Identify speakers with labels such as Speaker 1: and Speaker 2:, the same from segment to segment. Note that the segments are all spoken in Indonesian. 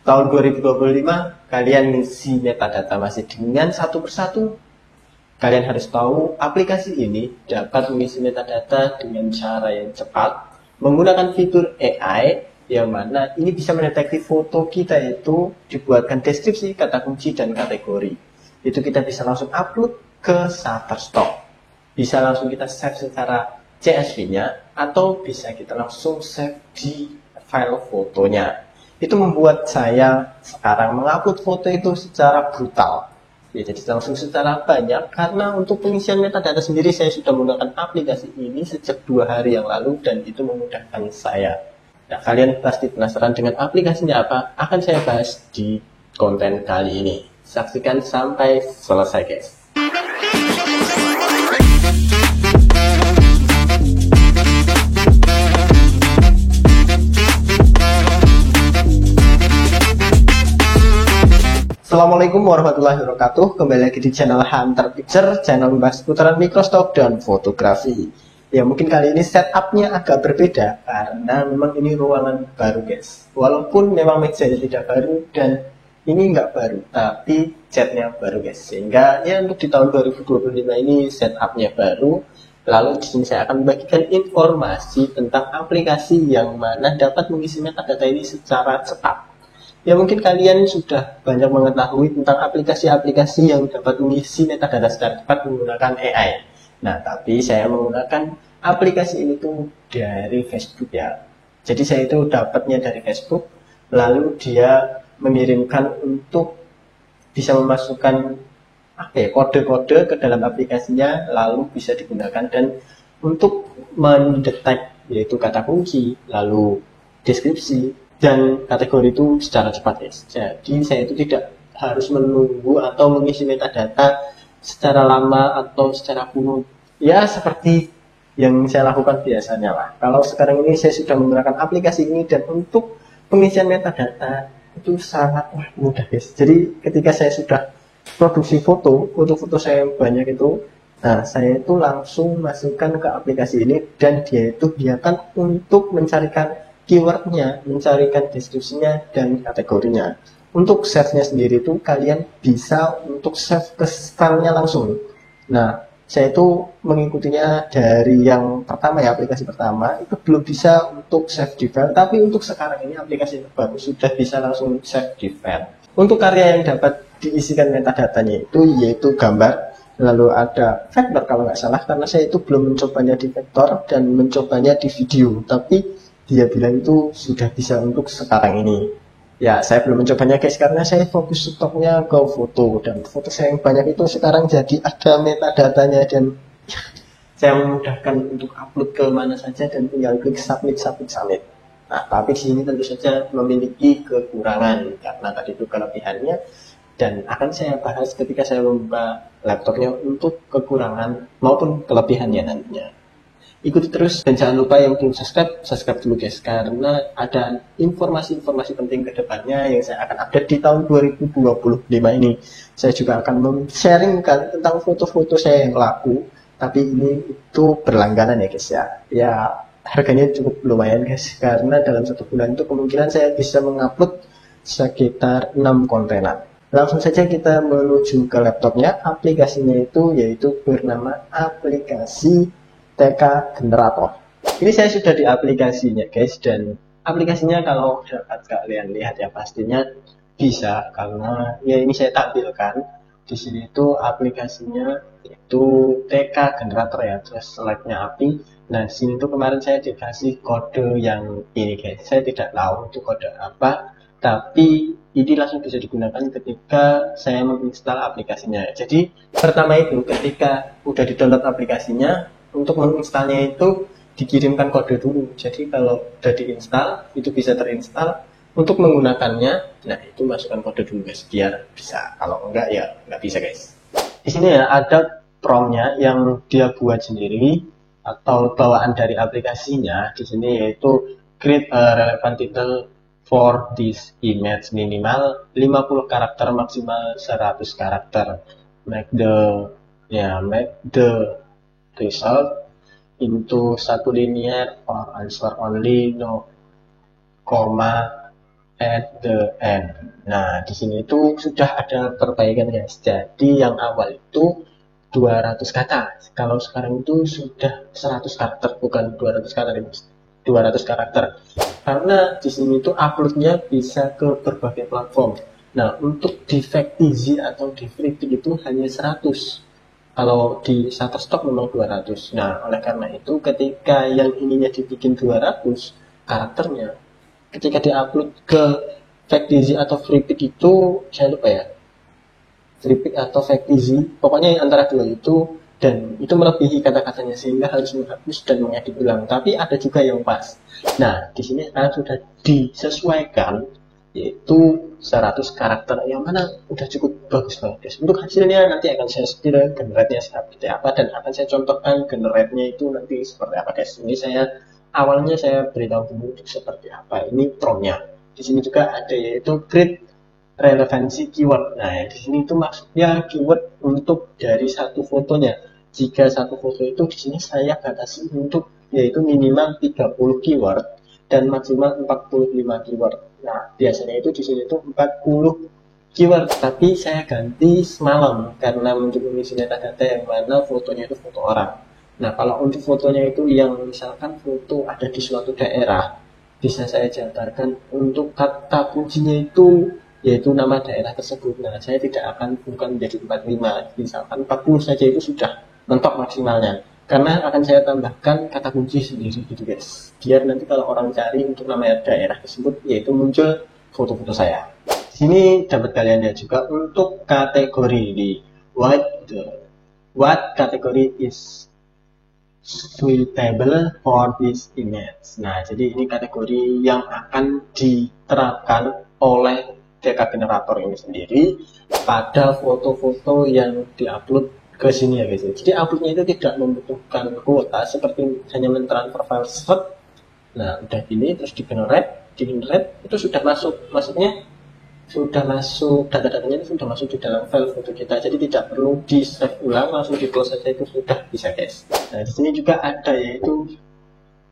Speaker 1: tahun 2025 kalian ngisi metadata masih dengan satu persatu. Kalian harus tahu aplikasi ini dapat mengisi metadata dengan cara yang cepat menggunakan fitur AI yang mana ini bisa mendeteksi foto kita itu dibuatkan deskripsi, kata kunci, dan kategori. Itu kita bisa langsung upload ke Shutterstock. Bisa langsung kita save secara CSV-nya atau bisa kita langsung save di file fotonya. Itu membuat saya sekarang mengupload foto itu secara brutal. Ya, jadi langsung secara banyak karena untuk pengisian metadata sendiri saya sudah menggunakan aplikasi ini sejak 2 hari yang lalu dan itu memudahkan saya. Nah, kalian pasti penasaran dengan aplikasinya apa? Akan saya bahas di konten kali ini. Saksikan sampai selesai, guys. Assalamualaikum warahmatullahi wabarakatuh. Kembali lagi di channel Hunter Picture, channel membahas seputaran microstock dan fotografi. Ya, mungkin kali ini setupnya agak berbeda karena memang ini ruangan baru, guys. Walaupun memang mejanya tidak baru dan ini nggak baru, tapi catnya baru, guys. Sehingga ya untuk di tahun 2025 ini setupnya baru. Lalu di sini saya akan membagikan informasi tentang aplikasi yang mana dapat mengisi metadata ini secara cepat. Ya, mungkin kalian sudah banyak mengetahui tentang aplikasi-aplikasi yang dapat mengisi metadata secara cepat menggunakan AI. Nah, tapi saya menggunakan aplikasi ini tuh dari Facebook, ya. Jadi saya itu dapatnya dari Facebook, lalu dia mengirimkan untuk bisa memasukkan kode-kode ke dalam aplikasinya, lalu bisa digunakan dan untuk mendetek yaitu kata kunci, lalu deskripsi, dan kategori itu secara cepat, guys. Jadi saya itu tidak harus menunggu atau mengisi metadata secara lama atau secara kuno. Ya seperti yang saya lakukan biasanya lah. Kalau sekarang ini saya sudah menggunakan aplikasi ini dan untuk pengisian metadata itu sangat mudah, guys. Jadi ketika saya sudah produksi foto saya yang banyak itu, nah saya itu langsung masukkan ke aplikasi ini dan dia itu biarkan untuk mencarikan keywordnya, mencarikan deskripsinya dan kategorinya. Untuk save-nya sendiri itu kalian bisa untuk save ke filenya langsung. Nah, saya itu mengikutinya dari yang pertama, ya, aplikasi pertama itu belum bisa untuk save di file, tapi untuk sekarang ini aplikasi terbaru sudah bisa langsung save di file. Untuk karya yang dapat diisikan metadatanya itu yaitu gambar, lalu ada vektor kalau nggak salah, karena saya itu belum mencobanya di vektor dan mencobanya di video, tapi dia bilang itu sudah bisa untuk sekarang ini. Ya, saya belum mencobanya, guys, karena saya fokus stoknya ke foto dan foto saya yang banyak itu sekarang jadi ada metadatanya dan saya memudahkan untuk upload ke mana saja dan tinggal klik submit. Nah, tapi di sini tentu saja memiliki kekurangan karena tadi itu kelebihannya dan akan saya bahas ketika saya membuka laptopnya untuk kekurangan maupun kelebihannya nantinya. Ikuti terus dan jangan lupa yang belum subscribe dulu, guys, karena ada informasi-informasi penting ke depannya yang saya akan update di tahun 2025 ini. Saya juga akan sharing tentang foto-foto saya yang laku, tapi ini itu berlangganan, ya, guys, ya. Ya, harganya cukup lumayan, guys, karena dalam 1 bulan itu kemungkinan saya bisa mengupload sekitar 6 kontenan. Langsung saja kita menuju ke laptopnya. Aplikasinya itu yaitu bernama aplikasi TK Generator. Ini saya sudah di aplikasinya, guys, dan aplikasinya kalau dapat kalian lihat ya pastinya bisa karena ya ini saya tampilkan di sini itu aplikasinya itu TK Generator, ya, terus slide-nya API. Nah, di sini tuh kemarin saya dikasih kode yang ini, guys. Saya tidak tahu itu kode apa, tapi ini langsung bisa digunakan ketika saya menginstal aplikasinya. Jadi pertama itu ketika udah di-download aplikasinya, untuk menginstalnya itu dikirimkan kode dulu. Jadi kalau udah diinstal itu bisa terinstall. Untuk menggunakannya, nah itu masukkan kode dulu, guys, biar bisa. Kalau enggak ya nggak bisa, guys. Di sini ya ada prompt-nya yang dia buat sendiri atau bawaan dari aplikasinya. Di sini yaitu create a relevant title for this image, minimal 50 karakter, maksimal 100 karakter. Make the result into satu linear or answer only, no comma, at the end. Nah, di sini itu sudah ada perbaikan guys. Jadi yang awal itu 200 kata. Kalau sekarang itu sudah 100 karakter, bukan 200 kata, 200 karakter. Karena di sini itu uploadnya bisa ke berbagai platform. Nah, untuk di Factizi atau di Flickr itu hanya 100. Kalau di Shutterstock memang 200. Nah, oleh karena itu ketika yang ininya dibikin 200 karakternya, ketika diupload ke Factizi atau Flickr itu, saya lupa ya, Flickr atau Factizi, pokoknya antara dua itu, dan itu melebihi kata-katanya sehingga harus menghapus dan mengedit ulang. Tapi ada juga yang pas. Nah, di sini sekarang sudah disesuaikan yaitu 100 karakter yang mana udah cukup bagus banget guys. Untuk hasilnya nanti akan saya setir generate-nya seperti apa dan akan saya contohkan generate-nya itu nanti seperti apa guys. Ini awalnya saya beritahu dulu seperti apa. Ini prompt-nya. Di sini juga ada yaitu create relevansi keyword. Nah, di sini itu maksudnya keyword untuk dari satu fotonya. Jika satu foto itu di sini saya batasi untuk yaitu minimal 30 keyword dan maksimal 45 keyword. Nah, biasanya itu di sini itu 40 keyword, tapi saya ganti semalam karena untuk mengisi metadata yang mana fotonya itu foto orang. Nah, kalau untuk fotonya itu yang misalkan foto ada di suatu daerah, bisa saya jabarkan untuk kata kuncinya itu yaitu nama daerah tersebut. Nah, saya tidak akan bukan menjadi 45, misalkan 40 saja itu sudah mentok maksimalnya. Karena akan saya tambahkan kata kunci sendiri gitu guys. Biar nanti kalau orang cari untuk nama daerah tersebut, yaitu muncul foto-foto saya. Di sini dapat kalian lihat juga untuk kategori di what category is suitable for this image. Nah, jadi ini kategori yang akan diterapkan oleh DK generator ini sendiri pada foto-foto yang diupload ke sini ya guys. Jadi uploadnya itu tidak membutuhkan kuota seperti hanya mentransfer file set. Nah, udah gini terus di generate itu sudah masuk, maksudnya sudah masuk data-datanya itu sudah masuk di dalam file foto kita. Jadi tidak perlu di save ulang, langsung di close saja itu sudah bisa guys. Nah, di sini juga ada yaitu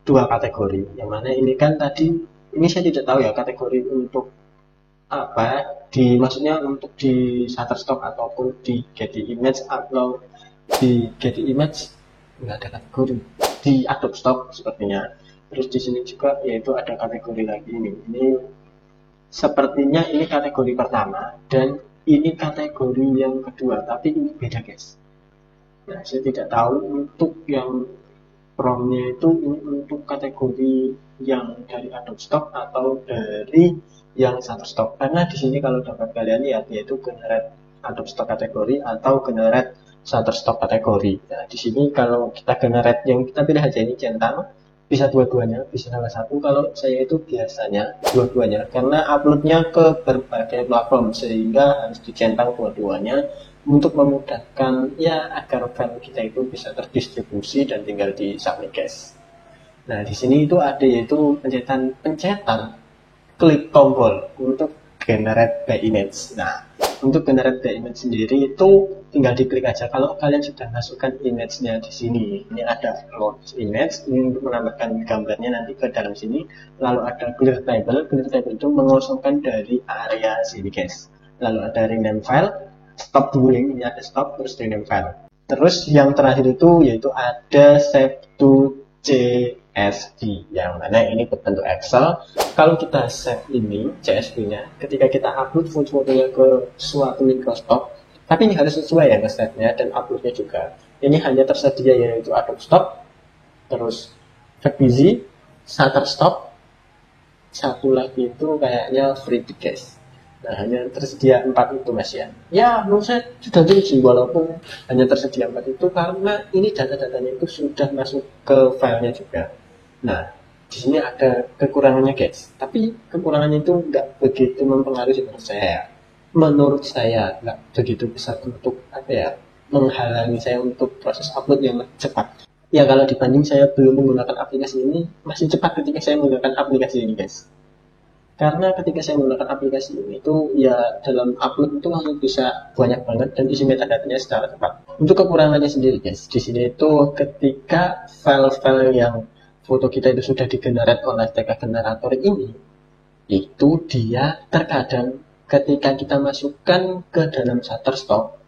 Speaker 1: dua kategori. Yang mana ini kan tadi ini saya tidak tahu ya kategori untuk apa maksudnya untuk di Shutterstock ataupun di Getty Image atau di Getty Image nggak ada kategori di Adobe Stock sepertinya. Terus di sini juga yaitu ada kategori lagi ini sepertinya ini kategori pertama dan ini kategori yang kedua, tapi ini beda guys. Nah, saya tidak tahu untuk yang prompt-nya itu ini untuk kategori yang dari Adobe Stock atau dari yang Shutterstock. Karena di sini kalau dapat kalian lihat yaitu generate Adobe Stock kategori atau generate Shutterstock kategori. Nah, di sini kalau kita generate yang kita pilih aja ini centang, bisa dua-duanya, bisa salah satu. Kalau saya itu biasanya dua-duanya karena uploadnya ke berbagai platform sehingga harus dicentang dua-duanya untuk memudahkan ya agar file kita itu bisa terdistribusi dan tinggal di submit guys. Nah, di sini itu ada yaitu pencetan klik tombol untuk generate by image. Nah, untuk generate by image sendiri itu tinggal diklik aja. Kalau kalian sudah masukkan image-nya di sini, ini ada load image, ini untuk menambahkan gambarnya nanti ke dalam sini. Lalu ada clear table itu mengosongkan dari area sini guys. Lalu ada rename file, stop dulu ini ada stop, terus rename file. Terus yang terakhir itu yaitu ada save to CSV, yang mana ini berbentuk Excel. Kalau kita save ini CSV-nya, ketika kita upload foto-fotonya ke suatu Microsoft, tapi ini harus sesuai ya nge-save-nya dan uploadnya juga. Ini hanya tersedia yaitu Adobe Stock, terus Factizi, Shutterstock, satu lagi itu kayaknya Flickr guys. Nah, hanya tersedia 4 itu mas ya. Ya, menurut saya sudah tinggi walaupun hanya tersedia 4 itu karena ini data-datanya itu sudah masuk ke filenya juga. Nah, di sini ada kekurangannya guys. Tapi kekurangannya itu nggak begitu mempengaruhi menurut saya. Menurut saya nggak begitu besar untuk menghalangi saya untuk proses upload yang cepat. Ya kalau dibanding saya belum menggunakan aplikasi ini masih cepat ketika saya menggunakan aplikasi ini guys. Karena ketika saya menggunakan aplikasi ini itu ya dalam upload itu langsung bisa banyak banget dan isi metadatanya secara cepat. Untuk kekurangannya sendiri guys, di sini itu ketika file-file yang foto kita itu sudah digenerate oleh TK generator ini, itu dia terkadang ketika kita masukkan ke dalam Shutterstock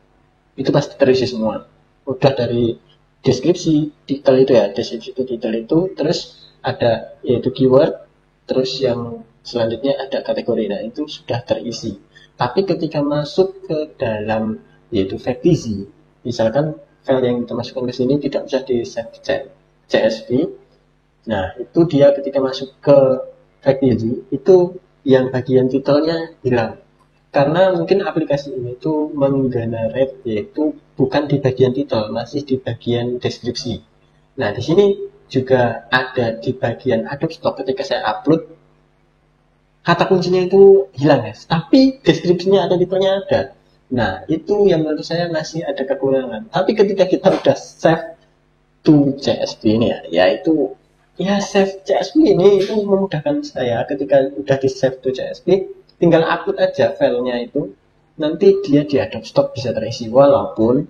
Speaker 1: itu pasti terisi semua. Udah dari deskripsi, titel itu ya, deskripsi itu, titel itu, terus ada yaitu keyword, terus yang selanjutnya ada kategori. Nah, itu sudah terisi. Tapi ketika masuk ke dalam yaitu FactEasy, misalkan file yang kita masukkan ke sini tidak usah di save CSV. Nah, itu dia ketika masuk ke FactEasy, itu yang bagian titelnya hilang. Karena mungkin aplikasi ini tuh menggenerate yaitu bukan di bagian titel, masih di bagian deskripsi. Nah, di sini juga ada di bagian Adobe Stock ketika saya upload, kata kuncinya itu hilang guys, tapi deskripsinya ada, titelnya ada. Nah, itu yang menurut saya masih ada kekurangan. Tapi ketika kita udah save to CSV ini yaitu save CSV ini itu memudahkan saya ketika udah di save to CSV, tinggal upload aja filenya itu, nanti dia di Adobe Stock bisa terisi, walaupun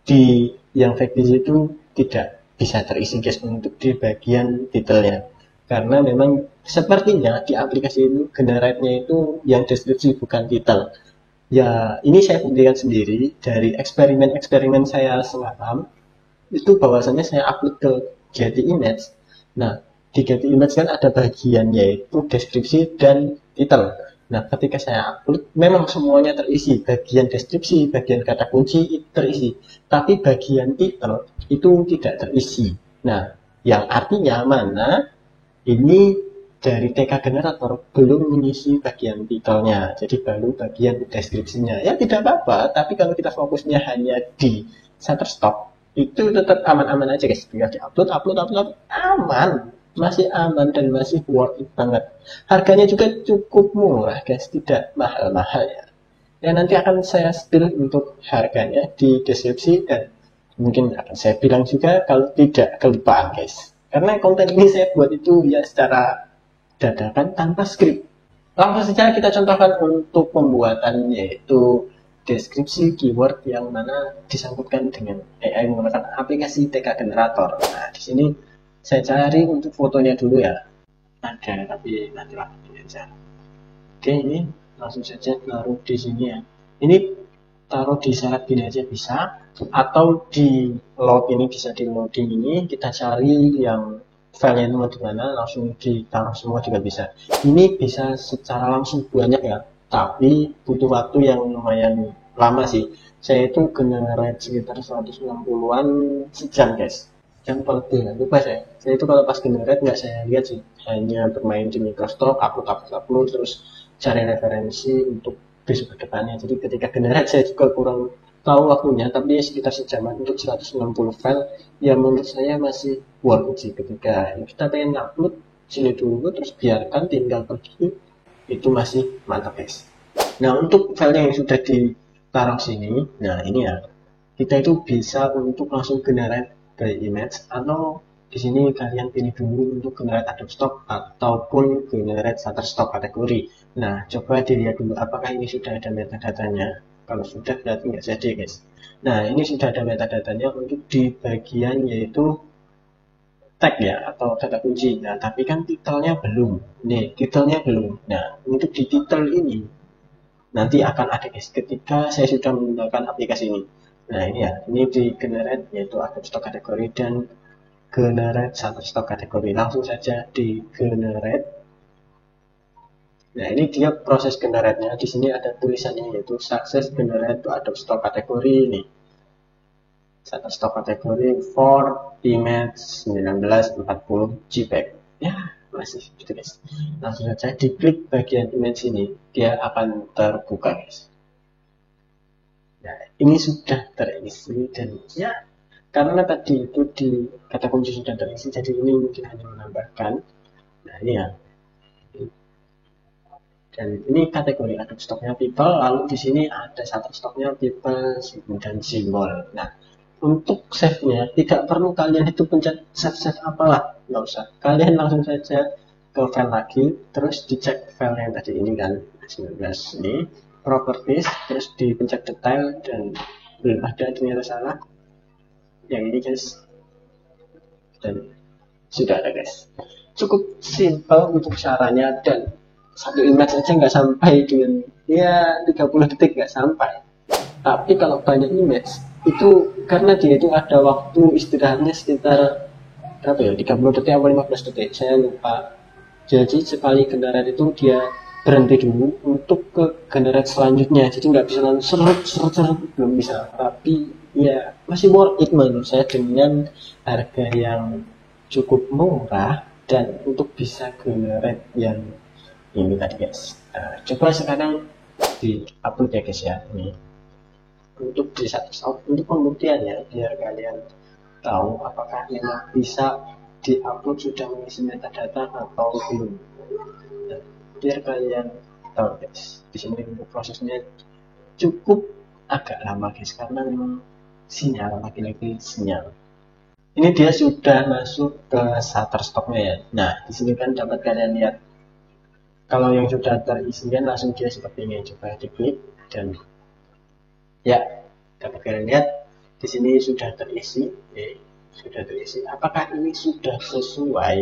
Speaker 1: di yang FactEasy itu tidak bisa terisi guys untuk di bagian detailnya, karena memang sepertinya di aplikasi itu generate-nya itu yang deskripsi bukan titel. Ya, ini saya buktikan sendiri dari eksperimen saya semalam, itu bahwasannya saya upload ke Getty Image. Nah, di Getty Image kan ada bagian yaitu deskripsi dan titel. Nah, ketika saya upload, memang semuanya terisi. Bagian deskripsi, bagian kata kunci itu terisi. Tapi bagian titel itu tidak terisi. Nah, yang artinya mana? Ini dari TK generator belum mengisi bagian titelnya. Jadi baru bagian deskripsinya. Ya tidak apa-apa, tapi kalau kita fokusnya hanya di Shutterstock, itu tetap aman-aman aja guys. Tinggal di-upload, aman. Masih aman dan masih worth it banget. Harganya juga cukup murah guys, tidak mahal-mahal ya. Ya, nanti akan saya spill untuk harganya di deskripsi, dan mungkin akan saya bilang juga kalau tidak kelupaan guys. Karena konten ini saya buat itu ya secara dadakan tanpa skrip. Langsung saja kita contohkan untuk pembuatan yaitu deskripsi keyword yang mana disangkutkan dengan AI menggunakan aplikasi TK Generator. Nah, di sini saya cari untuk fotonya dulu ya. Ada, tapi nantilah ini aja. Oke, ini langsung saja taruh di sini ya. Ini taruh di syarat gini aja bisa, atau di load ini bisa di loading ini, kita cari yang filenya itu mau di mana, langsung ditaruh semua juga bisa. Ini bisa secara langsung banyak ya, tapi butuh waktu yang lumayan lama sih. Saya itu generate sekitar 160-an sejam guys. Yang lebih lupa saya itu kalau pas generate nggak saya lihat sih, hanya bermain di Microsoft, upload terus cari referensi untuk besok ke depannya. Jadi ketika generate saya juga kurang tahu waktunya, tapi sekitar sejaman untuk 160 file yang menurut saya masih worth it sih. Ketika kita pengen upload sini dulu terus biarkan tinggal pergi, itu masih mantap guys. Nah, untuk file yang sudah ditaruh sini, nah ini ya, kita itu bisa untuk langsung generate by image, atau di sini kalian pilih dulu untuk generate Adobe Stock ataupun generate Shutterstock kategori. Nah, coba dilihat dulu apakah ini sudah ada metadatanya. Kalau sudah berarti nggak jadi guys. Nah, ini sudah ada metadatanya untuk di bagian yaitu tag ya, atau kata kunci. Nah, tapi kan titelnya belum. Nih, titelnya belum. Nah, untuk di titel ini nanti akan ada guys ketika saya sudah menggunakan aplikasi ini. Nah, ini ya, ini di generate yaitu Adobe Stock kategori dan generate Shutterstock kategori. Langsung saja di generate. Nah, ini dia proses generate-nya. Di sini ada tulisannya yaitu success generate to Adobe Stock kategori ini. Shutterstock kategori for image 1940 JPEG. Ya, masih gitu guys. Langsung saja diklik bagian image ini, dia akan terbuka guys. Nah, ini sudah terisi dan ya karena tadi itu di kata kunci sudah terisi, jadi ini mungkin hanya menambahkan. Nah, ini ya. Dan ini kategori Adobe Stocknya people, lalu di sini ada Shutterstocknya people dan simbol. Nah, untuk save-nya tidak perlu kalian itu pencet save apalah, nggak usah. Kalian langsung saja ke file lagi, terus dicek file yang tadi ini kan 19 ini, properties, terus dipencet detail dan belum ada, ternyata salah. Yang ini guys, dan sudah ada guys. Cukup simple untuk caranya, dan satu image aja nggak sampai dengan ya 30 detik nggak sampai. Tapi kalau banyak image itu karena dia itu ada waktu istirahatnya sekitar berapa ya, 30 detik atau 15 detik saya lupa. Jadi sekali generate itu dia berhenti dulu untuk ke generate selanjutnya, jadi nggak bisa langsung seret belum bisa. Tapi ya masih worth it menurut saya dengan harga yang cukup murah dan untuk bisa generate yang ini tadi guys. Coba sekarang di upload ya guys ya, ini untuk di satu untuk pembuktian ya, biar kalian tahu apakah memang bisa diupload sudah mengisi metadata atau belum. Nah, biar kalian tahu guys, di sini untuk prosesnya cukup agak lama guys, karena memang sinyal, lagi-lagi sinyal. Ini dia sudah masuk ke Shutterstock-nya ya. Nah, di sini kan dapat kalian lihat kalau yang sudah terisi kan langsung dia seperti ini. Coba diklik dan ya dapat kalian lihat di sini sudah terisi. Sudah terisi. Apakah ini sudah sesuai?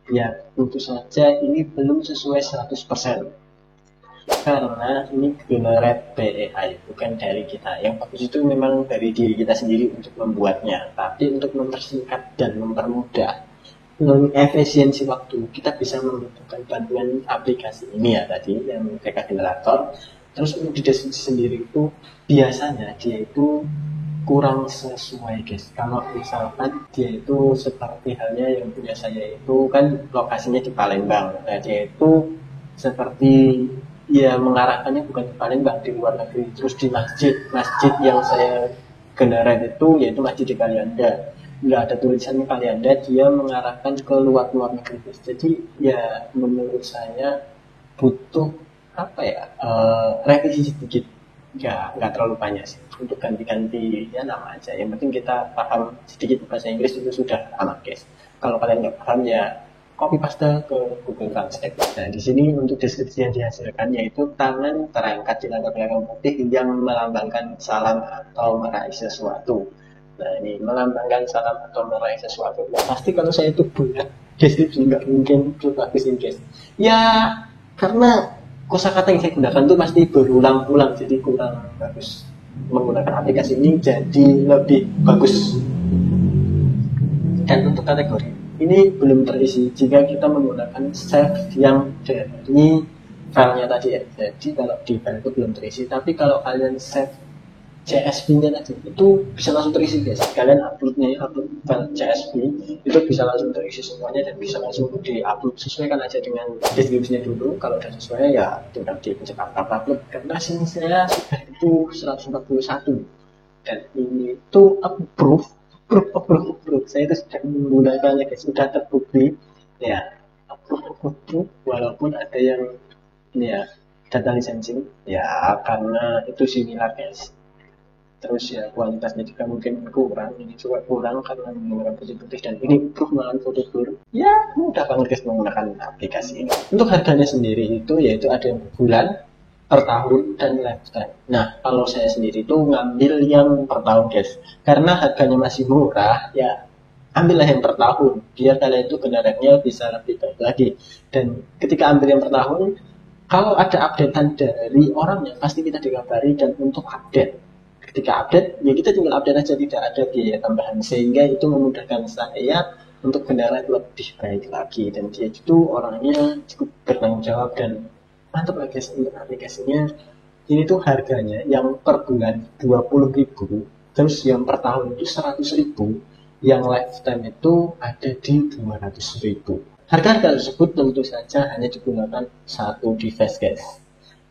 Speaker 1: Ya, tentu saja ini belum sesuai 100%. Karena ini generate AI, bukan dari kita. Yang bagus itu memang dari diri kita sendiri untuk membuatnya. Tapi untuk mempersingkat dan mempermudah efisiensi waktu, kita bisa membutuhkan bantuan aplikasi ini ya tadi, yang mereka generator. Terus untuk di deskripsi sendiri itu biasanya dia itu kurang sesuai guys. Kalau misalkan dia itu seperti halnya yang punya saya itu kan lokasinya di Palembang. Nah dia itu seperti ya mengarahkannya bukan di Palembang, di luar negeri. Terus di masjid yang saya generate itu yaitu masjid di Kalianda, nggak ada tulisannya Kalianda, dia mengarahkan ke luar negeri guys. Jadi ya menurut saya butuh apa ya, revisi sedikit, nggak terlalu banyak sih, untuk ganti-ganti ya nama aja. Yang penting kita paham sedikit bahasa Inggris itu sudah aman guys. Kalau kalian nggak paham ya copy paste ke Google Translate. Nah di sini untuk deskripsi yang dihasilkan yaitu tangan terangkat di latar belakang putih yang melambangkan salam atau meraih sesuatu. Nah ini melambangkan salam atau meraih sesuatu. Nah, pasti kalau saya itu buat deskripsi nggak mungkin bagus ini guys. Ya karena kosakata yang saya gunakan itu pasti berulang-ulang, jadi kurang bagus. Menggunakan aplikasi ini jadi lebih bagus. Dan untuk kategori ini belum terisi jika kita menggunakan save yang dari filenya tadi ya. Jadi kalau di file itu belum terisi, tapi kalau kalian save CSV-nya tadi itu bisa langsung terisi guys. Kalian upload file CSV itu bisa langsung terisi semuanya dan bisa langsung di-upload. Sesuaikan aja dengan deskripsinya dulu. Kalau udah sesuai ya tinggal dipencet upload. Karena sini saya sudah itu 141 dan ini itu approve. Saya itu sudah menggunakannya guys, sudah terbukti ya, approve walaupun ada yang ini ya data licensing ya, karena itu similar guys. Terus ya kualitasnya juga mungkin kurang, ini juga kurang karena menggunakan putih-putih, dan ini proof melawan foto blur. Ya mudah banget guys menggunakan aplikasi ini. Untuk harganya sendiri itu yaitu ada yang bulan, per tahun, dan lifetime. Nah kalau saya sendiri itu ngambil yang per tahun guys, karena harganya masih murah ya, ambillah yang per tahun biar kalian itu generate-nya bisa lebih baik lagi. Dan ketika ambil yang per tahun, kalau ada updatean dari orangnya pasti kita dikabari, dan untuk update, ketika update ya kita tinggal update aja, tidak ada biaya tambahan, sehingga itu memudahkan saya untuk generate lebih baik lagi. Dan dia itu orangnya cukup bertanggung jawab dan mantap lah guys. Untuk aplikasinya ini tuh harganya yang per bulan 20.000, terus yang per tahun itu 100.000, yang lifetime itu ada di 200.000. Harga-harga tersebut tentu saja hanya digunakan satu device guys,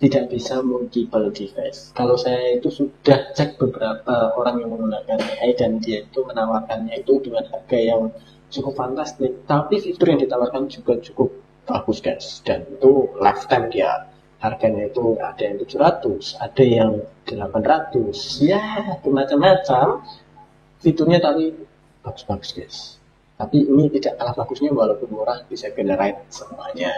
Speaker 1: tidak bisa multiple device. Kalau saya itu sudah cek beberapa orang yang menggunakan AI dan dia itu menawarkannya itu dengan harga yang cukup fantastik, tapi fitur yang ditawarkan juga cukup bagus guys. Dan itu lifetime dia harganya itu ada yang 700, ada yang 800, ya macam-macam fiturnya, tapi bagus-bagus guys. Tapi ini tidak kalah bagusnya, walaupun murah bisa generate semuanya.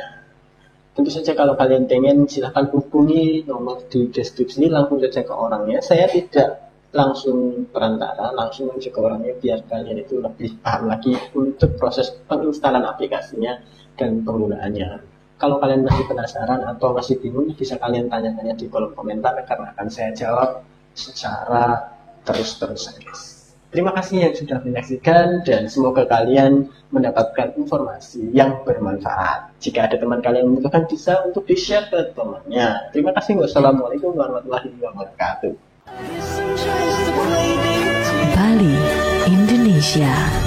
Speaker 1: Tentu saja kalau kalian pengen silahkan hubungi nomor di deskripsi, langsung saja ke orangnya. Saya tidak langsung perantara, langsung aja ke orangnya biar kalian itu lebih paham lagi untuk proses penginstalan aplikasinya dan penggunaannya. Kalau kalian masih penasaran atau masih bingung, bisa kalian tanya-tanya di kolom komentar karena akan saya jawab secara terus-terusan, guys. Terima kasih yang sudah menyaksikan dan semoga kalian mendapatkan informasi yang bermanfaat. Jika ada teman kalian yang membutuhkan, bisa untuk di-share ke temannya. Terima kasih. Wassalamualaikum warahmatullahi wabarakatuh.
Speaker 2: Bali, Indonesia.